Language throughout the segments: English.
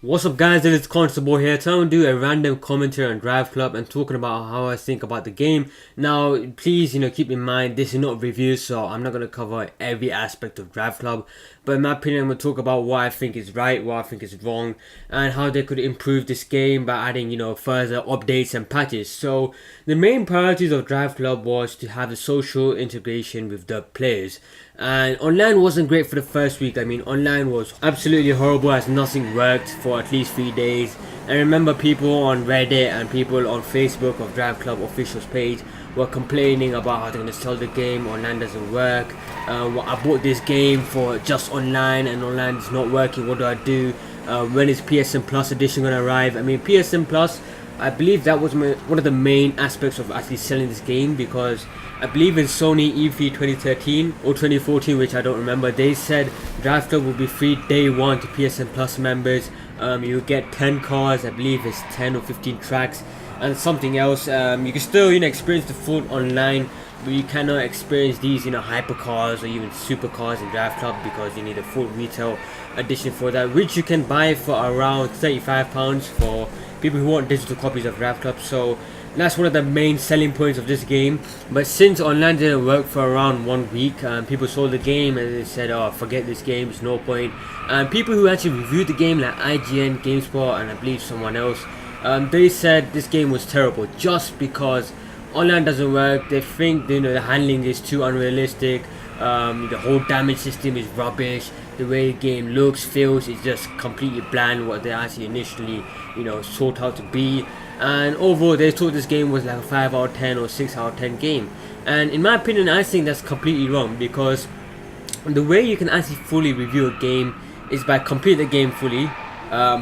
What's up guys, it is Constable here. Today I'm going to do a random commentary on Driveclub and talking about how I think about the game. Now please keep in mind this is not review, so I'm not going to cover every aspect of Driveclub, but in my opinion I'm going to talk about what I think is right, what I think is wrong, and how they could improve this game by adding further updates and patches. So the main priorities of Driveclub was to have a social integration with the players, and online wasn't great for the first week. I mean, online was absolutely horrible as nothing worked for at least 3 days. And remember, people on Reddit and people on Facebook of Driveclub officials page were complaining about how they're going to sell the game, online doesn't work. I bought this game for just online and online is not working, what do I do? When is PSN Plus edition going to arrive? I mean, PSN Plus, I believe that was one of the main aspects of actually selling this game, because I believe in Sony E3 2013 or 2014, which I don't remember, they said Driveclub will be free day one to PSN Plus members. You get 10 cars, I believe it's 10 or 15 tracks and something else. You can still experience the full online, but you cannot experience these hypercars or even supercars in Driveclub because you need a full retail edition for that, which you can buy for around £35 for people who want digital copies of Driveclub. So that's one of the main selling points of this game. But since online didn't work for around 1 week, people sold the game and they said, oh, forget this game, it's no point. And people who actually reviewed the game, like IGN, GameSpot, and I believe someone else, they said this game was terrible just because online doesn't work. They think the handling is too unrealistic, the whole damage system is rubbish, the way the game looks, feels, is just completely bland what they actually initially sought out to be. And overall they thought this game was like a 5 out of 10 or 6 out of 10 game, and in my opinion I think that's completely wrong, because the way you can actually fully review a game is by completing the game fully,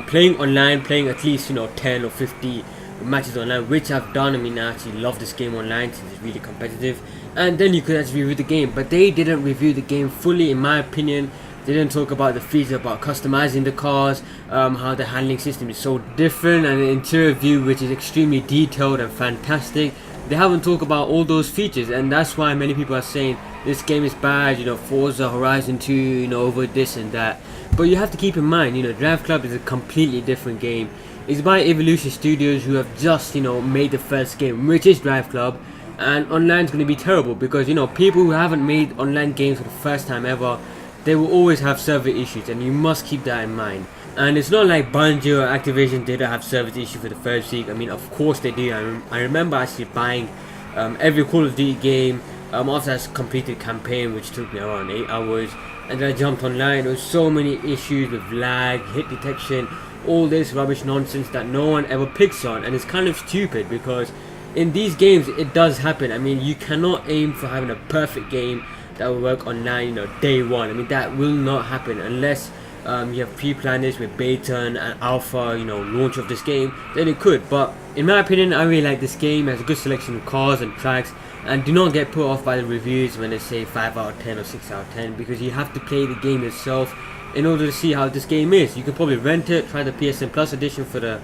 playing online, playing at least 10 or 50 matches online, which I've done. I mean, I actually love this game online since it's really competitive, and then you could actually review the game. But they didn't review the game fully, in my opinion. They didn't talk about the features about customizing the cars, how the handling system is so different, and the interior view which is extremely detailed and fantastic. They haven't talked about all those features, and that's why many people are saying this game is bad, Forza Horizon 2, over this and that. But you have to keep in mind, Driveclub is a completely different game. It's by Evolution Studios, who have just, made the first game, which is Driveclub, and online is going to be terrible because, people who haven't made online games for the first time ever, they will always have server issues, and you must keep that in mind. And it's not like Bungie or Activision didn't have server issues for the first week. I mean, of course they do. I remember actually buying every Call of Duty game after I completed campaign, which took me around 8 hours, and then I jumped online. There was so many issues with lag, hit detection, all this rubbish nonsense that no one ever picks on, and it's kind of stupid because in these games it does happen. I mean, you cannot aim for having a perfect game that will work online day one. I mean, that will not happen unless you have pre-planned this with beta and alpha launch of this game, then it could. But in my opinion, I really like this game. It has a good selection of cars and tracks, and do not get put off by the reviews when they say 5 out of 10 or 6 out of 10, because you have to play the game yourself in order to see how this game is. You can probably rent it, try the PSN Plus edition for the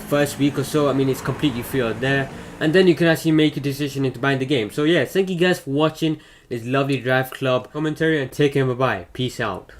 first week or so. I mean, it's completely free out there, and then you can actually make a decision into buying the game. So yeah, thank you guys for watching this lovely Driveclub commentary, and take care, bye bye, peace out.